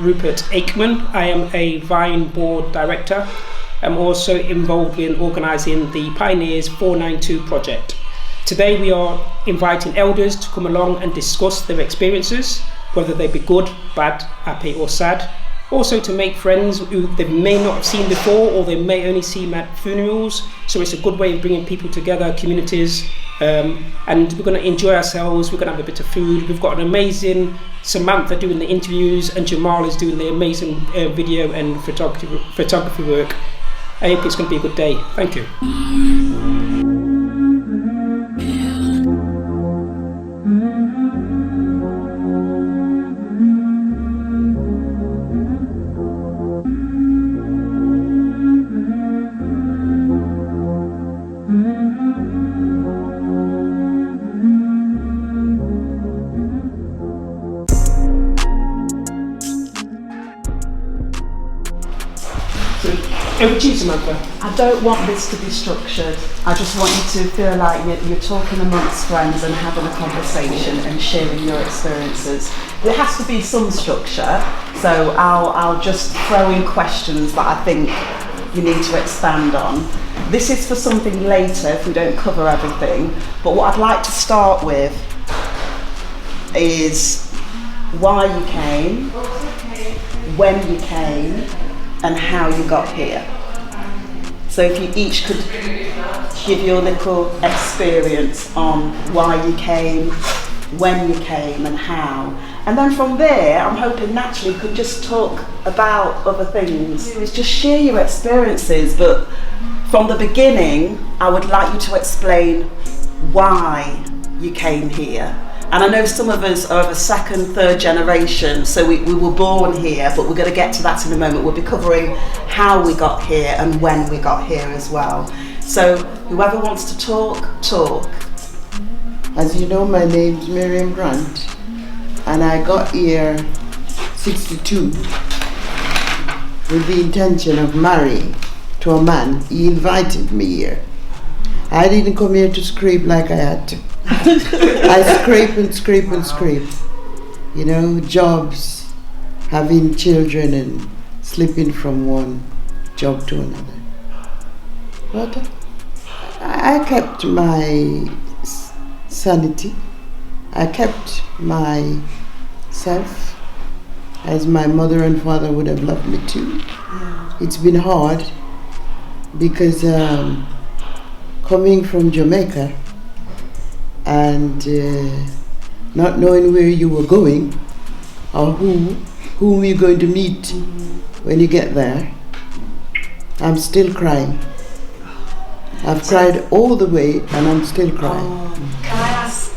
Rupert Aikman. I am a Vine board director. I'm also involved in organising the Pioneers 492 project. Today we are inviting elders to come along and discuss their experiences, whether they be good, bad, happy or sad. Also to make friends who they may not have seen before or they may only see at funerals. So it's a good way of bringing people together, communities, and we're going to enjoy ourselves. We're going to have a bit of food. We've got an amazing Samantha doing the interviews and Jamal is doing the amazing video and photography work. I hope it's going to be a good day. Thank you. Over to you, Samantha. I don't want this to be structured. I just want you to feel like you're talking amongst friends and having a conversation and sharing your experiences. There has to be some structure, so I'll just throw in questions that I think you need to expand on. This is for something later if we don't cover everything, but what I'd like to start with is why you came, when you came, and how you got here. So if you each could give your little experience on why you came, when you came and how. And then from there, I'm hoping naturally you could just talk about other things. It's just share your experiences, but from the beginning, I would like you to explain why you came here. And I know some of us are of a second, third generation, so we were born here, but we're going to get to that in a moment. We'll be covering how we got here and when we got here as well. So whoever wants to talk. As you know, my name's Miriam Grant, and I got here 62 with the intention of marrying to a man. He invited me here. I didn't come here to scrape like I had to. I scrape and scrape and scrape. You know, jobs, having children and slipping from one job to another. But I kept my sanity. I kept myself as my mother and father would have loved me to. It's been hard because coming from Jamaica and not knowing where you were going or whom you're going to meet when you get there, I'm still crying. I've cried all the way and I'm still crying. Can I ask,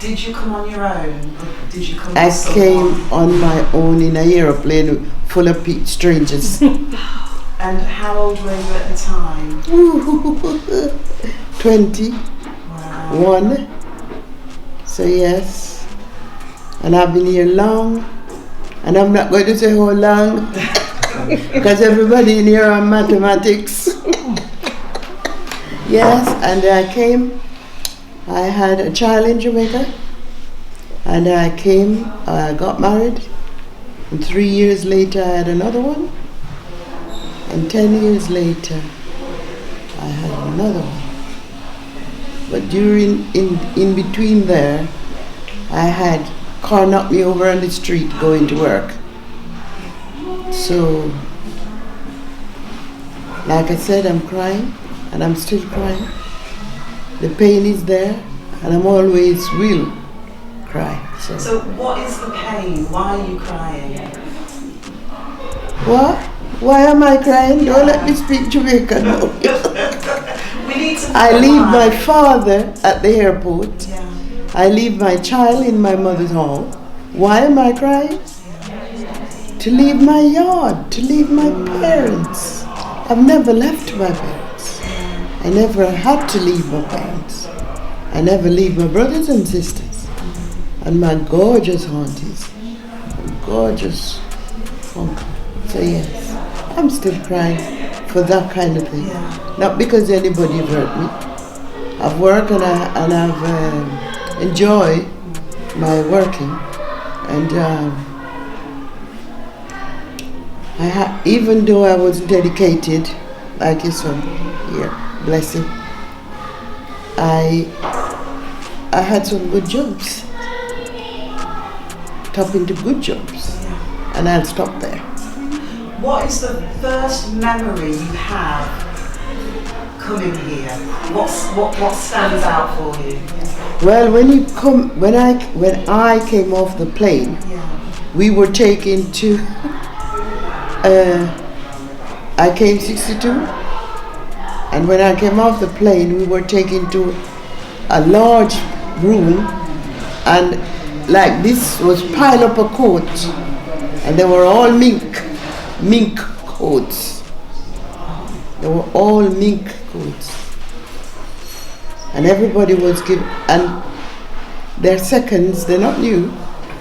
did you come on your own? Or did you come I with someone? came on my own in an aeroplane full of strangers. And how old were you at the time? 21. So yes, and I've been here long, and I'm not going to say how long, because everybody in here are mathematics. Yes, and I came, I had a child in Jamaica, and I got married, and 3 years later I had another one, and 10 years later I had another one. But in between there, I had car knock me over on the street going to work. So, like I said, I'm crying, and I'm still crying. The pain is there, and I'm always will cry. So what is the pain? Why are you crying? What? Why am I crying? Don't let me speak Jamaican now. I leave my father at the airport. Yeah. I leave my child in my mother's home. Why am I crying? To leave my yard, to leave my parents. I've never left my parents. I never had to leave my parents. I never leave my brothers and sisters. And my gorgeous aunties. And gorgeous uncle. So yes, I'm still crying for that kind of thing. Yeah. Not because anybody hurt me. I've worked and I've enjoyed my working, and Even though I wasn't dedicated, like your son here, bless him, I had some good jobs, top into good jobs, and I'll stop there. What is the first memory you have coming here? What stands out for you? Well, when I came off the plane, we were taken to. I came 62, and when I came off the plane, we were taken to a large room, and like this was piled up a coat, and they were all mink coats. They were all mink coats, and everybody was given, and they're seconds, they're not new,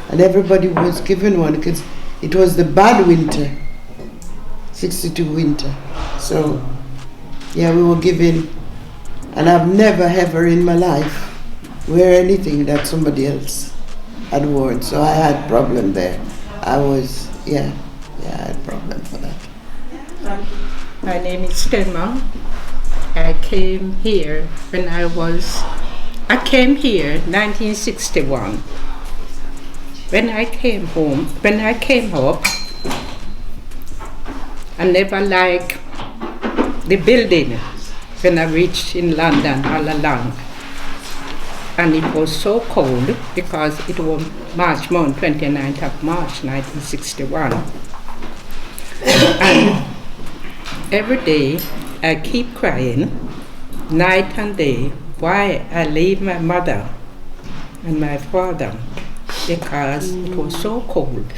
and everybody was given one because it was the bad winter. 62 winter. So, yeah, we were given, and I've never ever in my life wear anything that somebody else had worn. So I had problem there. I had problem for that. My name is Stelma. I came here I came here 1961. When I came up, I never liked the building when I reached in London all along. And it was so cold because it was March month, 29th of March 1961. And every day I keep crying, night and day, why I leave my mother and my father, because it was so cold.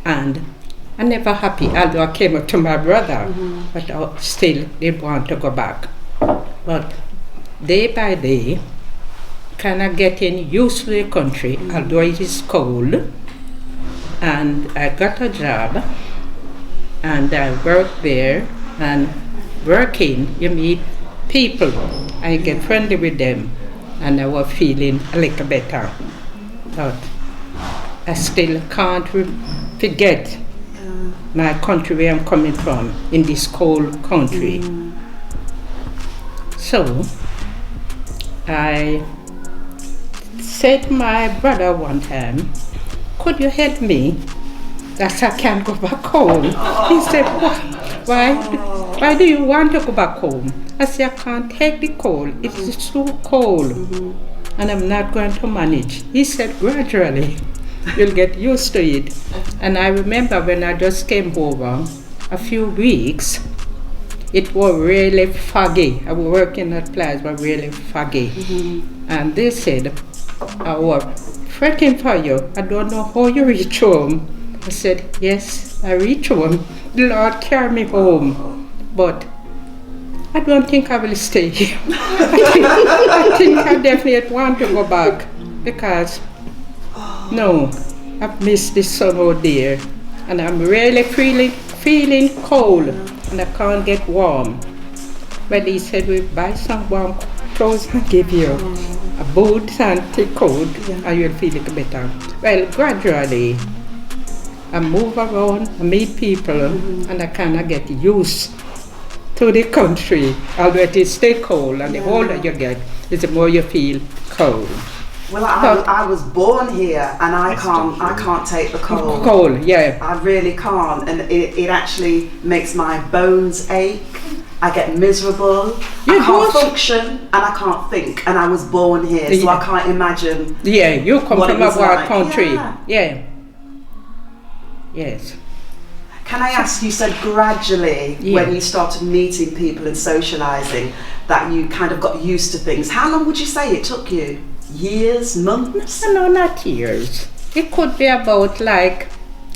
And I'm never happy, although I came up to my brother, but I still didn't want to go back. But day by day, kind of getting used to the country, although it is cold. And I got a job, and I worked there, and working, you meet people, I get friendly with them, and I was feeling a little better. But I still can't forget my country, where I'm coming from, in this cold country. So I said to my brother one time, could you help me? That I can't go back home. He said, why do you want to go back home? I said, I can't take the cold, it is too cold, and I'm not going to manage. He said, gradually, you'll get used to it. And I remember when I just came over, a few weeks, it was really foggy. I was working at place, but really foggy. And they said, I was fretting for you. I don't know how you reach home. I said, yes, I reach home. The Lord carried me home. But I don't think I will stay here. I think I definitely want to go back because no, I've missed the sun out there, and I'm really feeling cold, and I can't get warm. But he said, we'll buy some warm clothes and give you a boot and thick coat, and you'll feel it better. Well, gradually, I move around, I meet people, and I kind of get used to the country, although it is still cold, and the older you get, the more you feel cold. Well, I was born here, and I can't take the cold. Cold, yeah. I really can't, and it actually makes my bones ache. I get miserable. I can't function, and I can't think. And I was born here, so I can't imagine. Yeah, you come from a wild country. Yeah. Yes. Can I ask, you said gradually when you started meeting people and socialising that you kind of got used to things. How long would you say it took you? Years, months? No, not years. It could be about like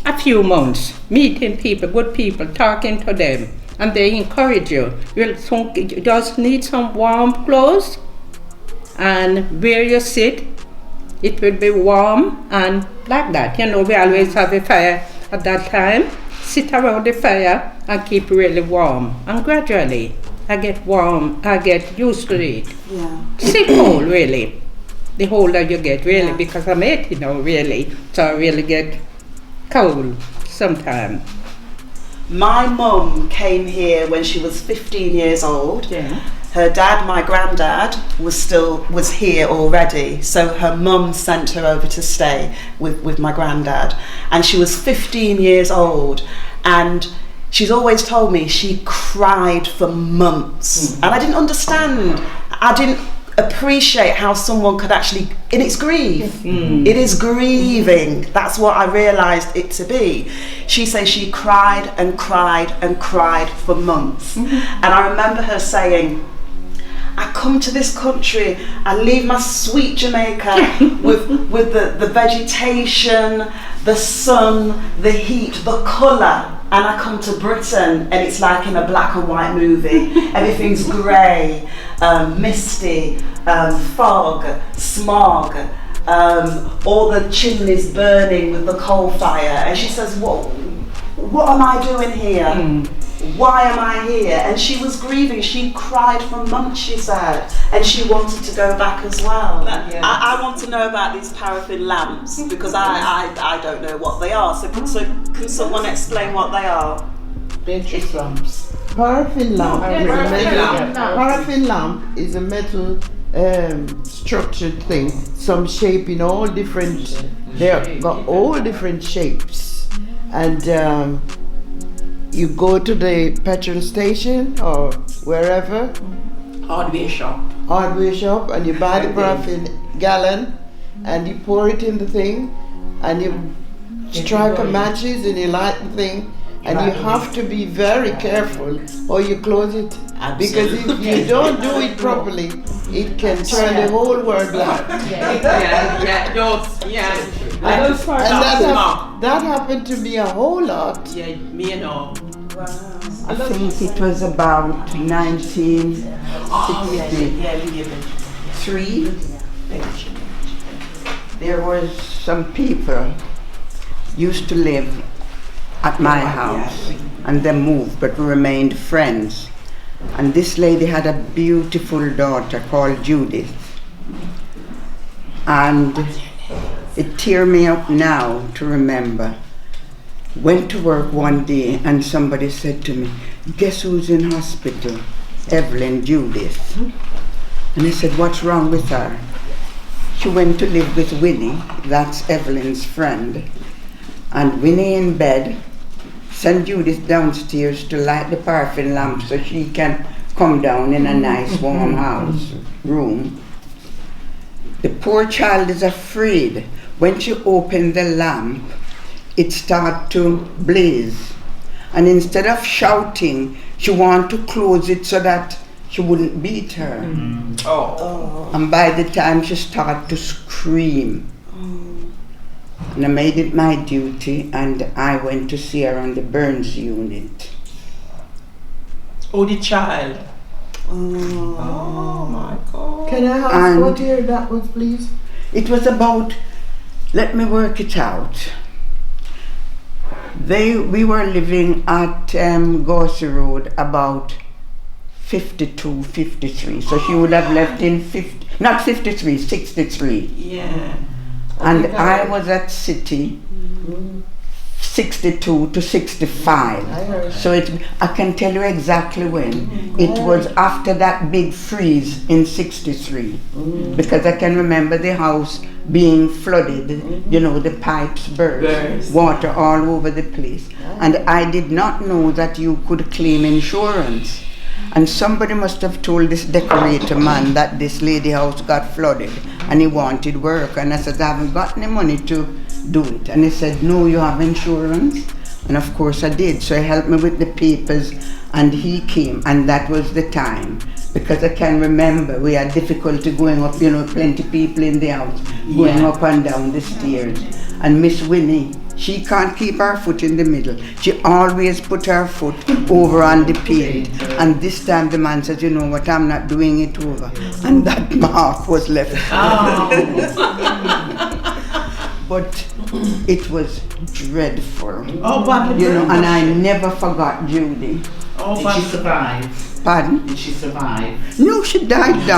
a few months, meeting people, good people, talking to them, and they encourage you. You just need some warm clothes, and where you sit, it will be warm, and like that. You know, we always have a fire at that time. Sit around the fire and keep really warm, and gradually I get warm, I get used to it. It's cold really. The older you get really, because I'm 80 now really, so I really get cold sometimes. My mum came here when she was 15 years old. Yeah. Her dad, my granddad, was here already, so her mum sent her over to stay with my granddad, and she was 15 years old, and she's always told me she cried for months, and I didn't understand. I didn't appreciate how someone could actually, and it's grief. It is grieving. That's what I realised it to be. She says she cried and cried and cried for months, and I remember her saying, I come to this country, I leave my sweet Jamaica with the vegetation, the sun, the heat, the colour, and I come to Britain and it's like in a black and white movie. Everything's grey, misty, fog, smog, all the chimneys burning with the coal fire. And she says, what am I doing here? Why am I here? And she was grieving. She cried for months, she said, and she wanted to go back as well. I want to know about these paraffin lamps because I don't know what they are. So can someone explain what they are? Beatrice lamps. Paraffin lamp. Paraffin lamp is a metal structured thing. Some shape in all different. They've got all different shapes, and. You go to the petrol station or wherever. Hardware shop, And you buy the paraffin gallon, and you pour it in the thing, and you strike a matches and you light the thing, and you have to be very careful or you close it. Because if you don't do it properly, it can turn the whole world black. And that happened to me a whole lot. Yeah, me and all. I think it was about 1963. There was some people used to live at my house, and they moved, but we remained friends. And this lady had a beautiful daughter called Judith. And it tears me up now to remember. Went to work one day and somebody said to me, guess who's in hospital? Evelyn Judith. And I said, what's wrong with her? She went to live with Winnie, that's Evelyn's friend. And Winnie in bed, sent Judith downstairs to light the paraffin lamp so she can come down in a nice warm house room. The poor child is afraid. When she opened the lamp, it started to blaze. And instead of shouting, she wanted to close it so that she wouldn't beat her. And by the time she started to scream, and I made it my duty, and I went to see her on the burns unit. Oh, the child. Oh my God. Can I ask what year that was, please? It was about, let me work it out. We were living at Gorsey Road about 52, 53. So she would have left in 63. Yeah. And I was at City 62 to 65. So I can tell you exactly when. It was after that big freeze in 63. Because I can remember the house being flooded, you know, the pipes burst, water all over the place. And I did not know that you could claim insurance. And somebody must have told this decorator man that this lady house got flooded and he wanted work. And I said, I haven't got any money to do it. And he said, no, you have insurance. And of course I did. So he helped me with the papers and he came, and that was the time. Because I can remember we had difficulty going up, you know, plenty people in the house, going up and down the stairs. And Miss Winnie, she can't keep her foot in the middle. She always put her foot over on the paint. And this time the man said, you know what, I'm not doing it over. And that mark was left. But it was dreadful. You know, and I never forgot Judy. Did she survive? Pardon? Did she survive? No, she died down.